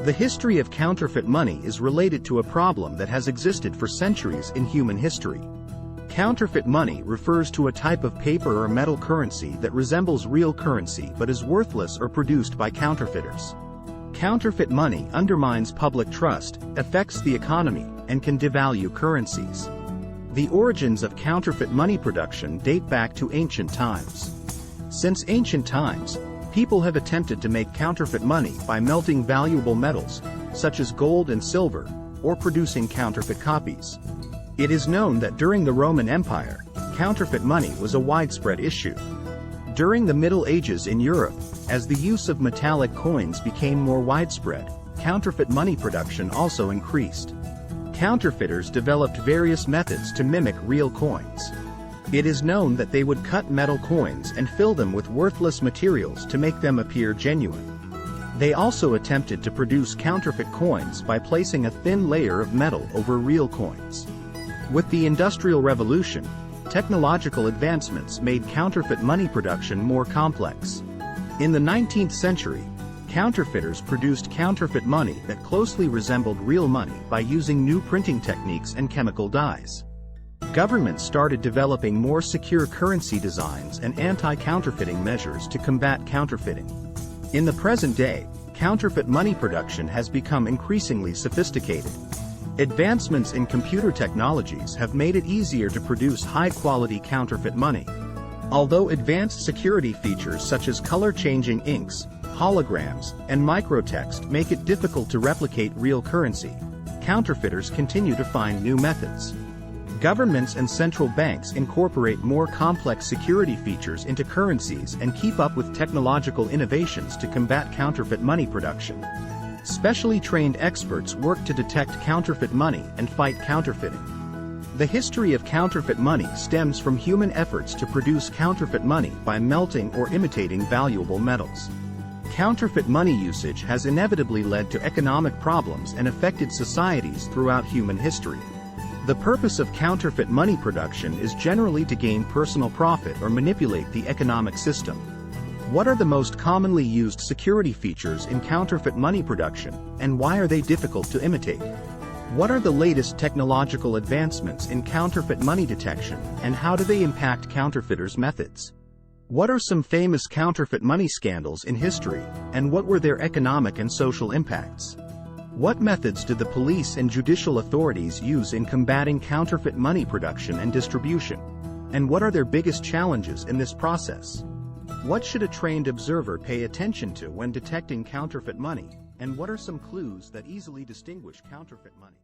The history of counterfeit money is related to a problem that has existed for centuries in human history. Counterfeit money refers to a type of paper or metal currency that resembles real currency but is worthless or produced by counterfeiters. Counterfeit money undermines public trust, affects the economy, and can devalue currencies. The origins of counterfeit money production date back to ancient times. Since ancient times, people have attempted to make counterfeit money by melting valuable metals, such as gold and silver, or producing counterfeit copies. It is known that during the Roman Empire, counterfeit money was a widespread issue. During the Middle Ages in Europe, as the use of metallic coins became more widespread, counterfeit money production also increased. Counterfeiters developed various methods to mimic real coins. It is known that they would cut metal coins and fill them with worthless materials to make them appear genuine. They also attempted to produce counterfeit coins by placing a thin layer of metal over real coins. With the Industrial Revolution, technological advancements made counterfeit money production more complex. In the 19th century, counterfeiters produced counterfeit money that closely resembled real money by using new printing techniques and chemical dyes. Governments started developing more secure currency designs and anti-counterfeiting measures to combat counterfeiting. In the present day, counterfeit money production has become increasingly sophisticated. Advancements in computer technologies have made it easier to produce high-quality counterfeit money. Although advanced security features such as color-changing inks, holograms, and microtext make it difficult to replicate real currency, counterfeiters continue to find new methods. Governments and central banks incorporate more complex security features into currencies and keep up with technological innovations to combat counterfeit money production. Specially trained experts work to detect counterfeit money and fight counterfeiting. The history of counterfeit money stems from human efforts to produce counterfeit money by melting or imitating valuable metals. Counterfeit money usage has inevitably led to economic problems and affected societies throughout human history. The purpose of counterfeit money production is generally to gain personal profit or manipulate the economic system. What are the most commonly used security features in counterfeit money production, and why are they difficult to imitate? What are the latest technological advancements in counterfeit money detection, and how do they impact counterfeiters' methods? What are some famous counterfeit money scandals in history, and what were their economic and social impacts? What methods do the police and judicial authorities use in combating counterfeit money production and distribution? And what are their biggest challenges in this process? What should a trained observer pay attention to when detecting counterfeit money, and what are some clues that easily distinguish counterfeit money?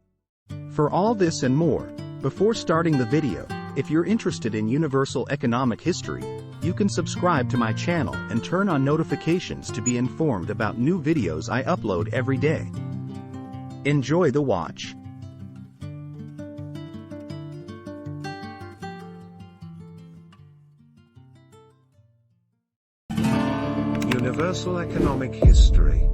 For all this and more, before starting the video, if you're interested in universal economic history, you can subscribe to my channel and turn on notifications to be informed about new videos I upload every day. Enjoy the watch. Universal economic history.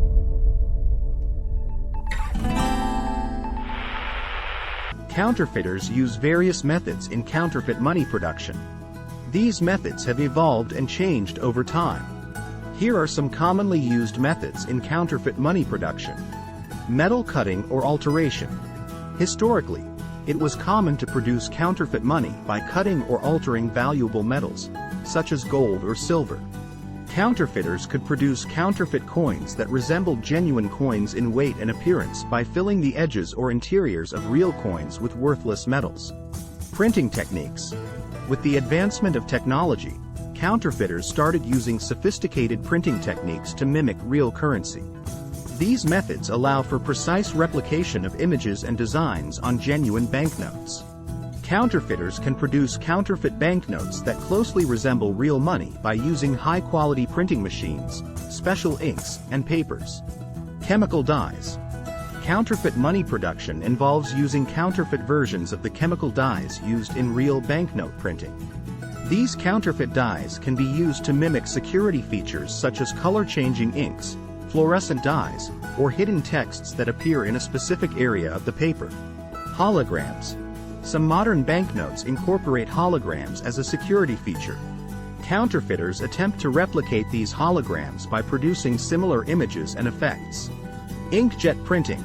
Counterfeiters use various methods in counterfeit money production. These methods have evolved and changed over time. Here are some commonly used methods in counterfeit money production. Metal cutting or alteration. Historically, it was common to produce counterfeit money by cutting or altering valuable metals, such as gold or silver. Counterfeiters could produce counterfeit coins that resembled genuine coins in weight and appearance by filling the edges or interiors of real coins with worthless metals. Printing techniques. With the advancement of technology, counterfeiters started using sophisticated printing techniques to mimic real currency. These methods allow for precise replication of images and designs on genuine banknotes. Counterfeiters can produce counterfeit banknotes that closely resemble real money by using high-quality printing machines, special inks, and papers. Chemical dyes. Counterfeit money production involves using counterfeit versions of the chemical dyes used in real banknote printing. These counterfeit dyes can be used to mimic security features such as color-changing inks, fluorescent dyes, or hidden texts that appear in a specific area of the paper. Holograms. Some modern banknotes incorporate holograms as a security feature. Counterfeiters attempt to replicate these holograms by producing similar images and effects. Inkjet printing.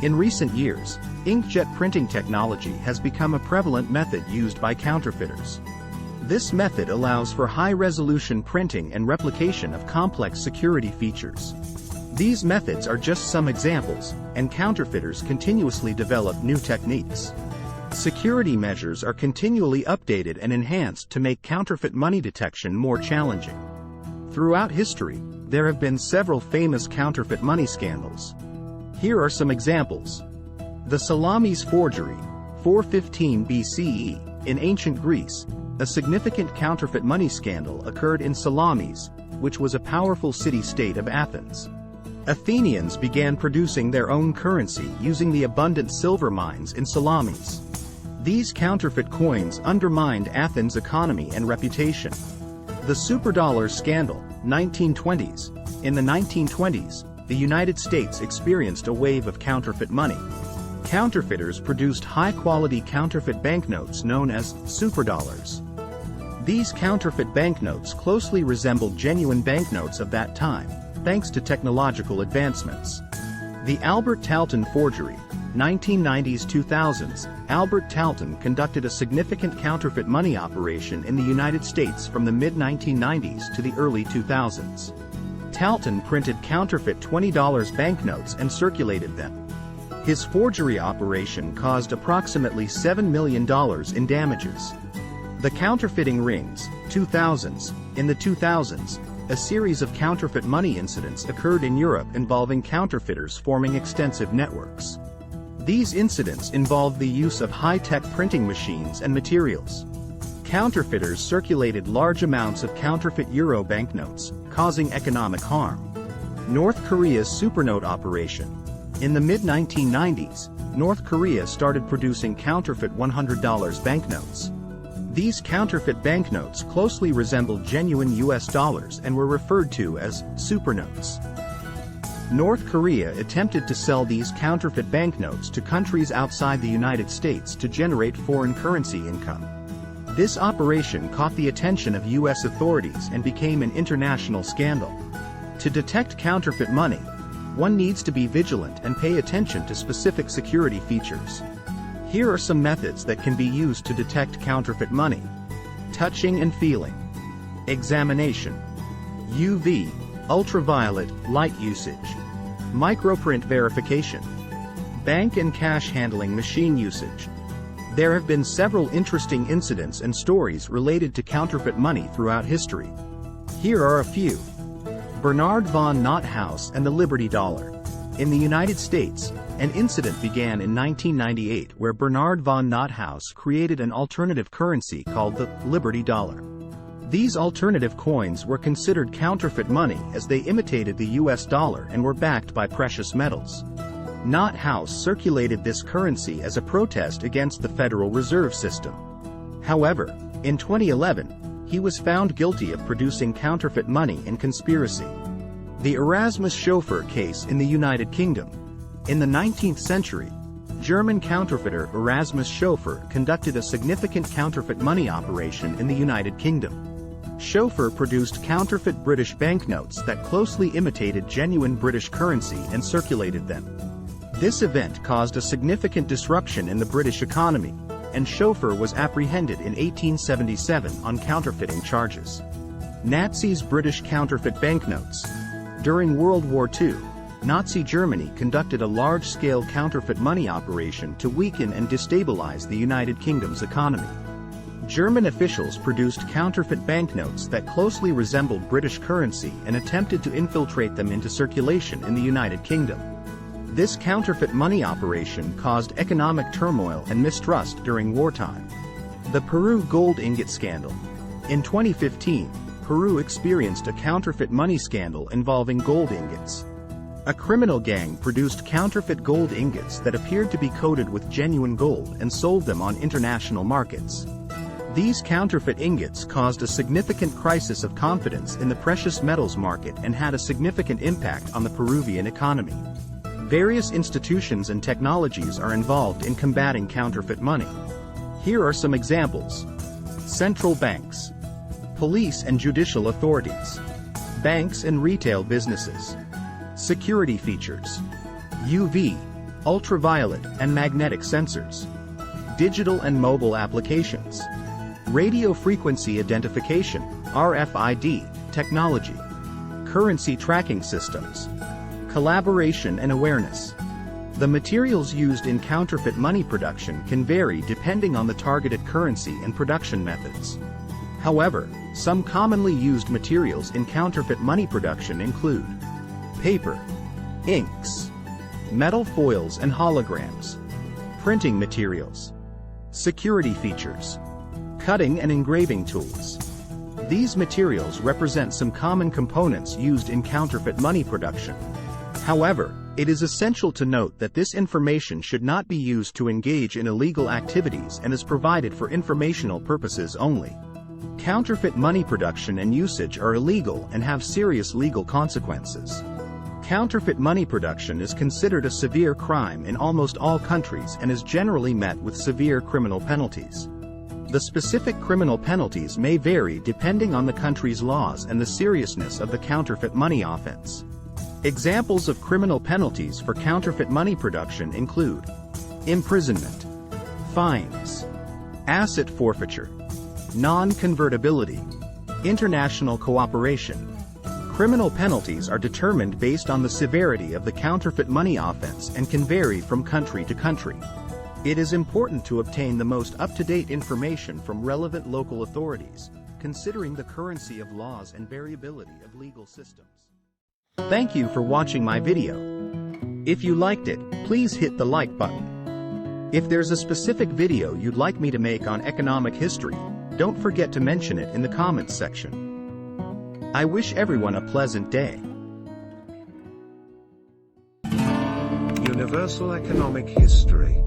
In recent years, inkjet printing technology has become a prevalent method used by counterfeiters. This method allows for high-resolution printing and replication of complex security features. These methods are just some examples, and counterfeiters continuously develop new techniques. Security measures are continually updated and enhanced to make counterfeit money detection more challenging. Throughout history, there have been several famous counterfeit money scandals. Here are some examples. The Salamis forgery, 415 BCE, in ancient Greece, a significant counterfeit money scandal occurred in Salamis, which was a powerful city-state of Athens. Athenians began producing their own currency using the abundant silver mines in Salamis. These counterfeit coins undermined Athens' economy and reputation. The superdollar scandal, 1920s. In the 1920s, the United States experienced a wave of counterfeit money. Counterfeiters produced high-quality counterfeit banknotes known as superdollars. These counterfeit banknotes closely resembled genuine banknotes of that time, thanks to technological advancements. The Albert Talton forgery, 1990s-2000s, Albert Talton conducted a significant counterfeit money operation in the United States from the mid-1990s to the early 2000s. Talton printed counterfeit $20 banknotes and circulated them. His forgery operation caused approximately $7 million in damages. The counterfeiting rings, 2000s. In the 2000s, a series of counterfeit money incidents occurred in Europe involving counterfeiters forming extensive networks. These incidents involved the use of high-tech printing machines and materials. Counterfeiters circulated large amounts of counterfeit euro banknotes, causing economic harm. North Korea's supernote operation. In the mid-1990s, North Korea started producing counterfeit $100 banknotes. These counterfeit banknotes closely resembled genuine US dollars and were referred to as supernotes. North Korea attempted to sell these counterfeit banknotes to countries outside the United States to generate foreign currency income. This operation caught the attention of US authorities and became an international scandal. To detect counterfeit money, one needs to be vigilant and pay attention to specific security features. Here are some methods that can be used to detect counterfeit money. Touching and feeling. Examination. UV, ultraviolet, light usage. Microprint verification. Bank and cash handling machine usage. There have been several interesting incidents and stories related to counterfeit money throughout history. Here are a few. Bernard von Nothaus and the Liberty Dollar. In the United States, an incident began in 1998 where Bernard von Nothaus created an alternative currency called the Liberty Dollar. These alternative coins were considered counterfeit money as they imitated the US dollar and were backed by precious metals. Nothaus circulated this currency as a protest against the Federal Reserve System. However, in 2011, he was found guilty of producing counterfeit money and conspiracy. The Erasmus chauffeur case in the United Kingdom. In the 19th century, German counterfeiter Erasmus Chauffeur conducted a significant counterfeit money operation in the United Kingdom. Chauffeur produced counterfeit British banknotes that closely imitated genuine British currency and circulated them. This event caused a significant disruption in the British economy, and Chauffeur was apprehended in 1877 on counterfeiting charges. Nazis' British counterfeit banknotes. During World War II, Nazi Germany conducted a large-scale counterfeit money operation to weaken and destabilize the United Kingdom's economy. German officials produced counterfeit banknotes that closely resembled British currency and attempted to infiltrate them into circulation in the United Kingdom. This counterfeit money operation caused economic turmoil and mistrust during wartime. The Peru gold ingot scandal. In 2015, Peru experienced a counterfeit money scandal involving gold ingots. A criminal gang produced counterfeit gold ingots that appeared to be coated with genuine gold and sold them on international markets. These counterfeit ingots caused a significant crisis of confidence in the precious metals market and had a significant impact on the Peruvian economy. Various institutions and technologies are involved in combating counterfeit money. Here are some examples. Central banks. Police and judicial authorities. Banks and retail businesses. Security features. UV, ultraviolet and magnetic sensors, digital and mobile applications, radio frequency identification, RFID, technology, currency tracking systems, collaboration and awareness. The materials used in counterfeit money production can vary depending on the targeted currency and production methods. However, some commonly used materials in counterfeit money production include paper, inks, metal foils and holograms, printing materials, security features, cutting and engraving tools. These materials represent some common components used in counterfeit money production. However, it is essential to note that this information should not be used to engage in illegal activities and is provided for informational purposes only. Counterfeit money production and usage are illegal and have serious legal consequences. Counterfeit money production is considered a severe crime in almost all countries and is generally met with severe criminal penalties. The specific criminal penalties may vary depending on the country's laws and the seriousness of the counterfeit money offense. Examples of criminal penalties for counterfeit money production include imprisonment, fines, asset forfeiture, non-convertibility, international cooperation. Criminal penalties are determined based on the severity of the counterfeit money offense and can vary from country to country. It is important to obtain the most up-to-date information from relevant local authorities, considering the currency of laws and variability of legal systems. Thank you for watching my video. If you liked it, please hit the like button. If there's a specific video you'd like me to make on economic history, don't forget to mention it in the comments section. I wish everyone a pleasant day. Universal Economic History.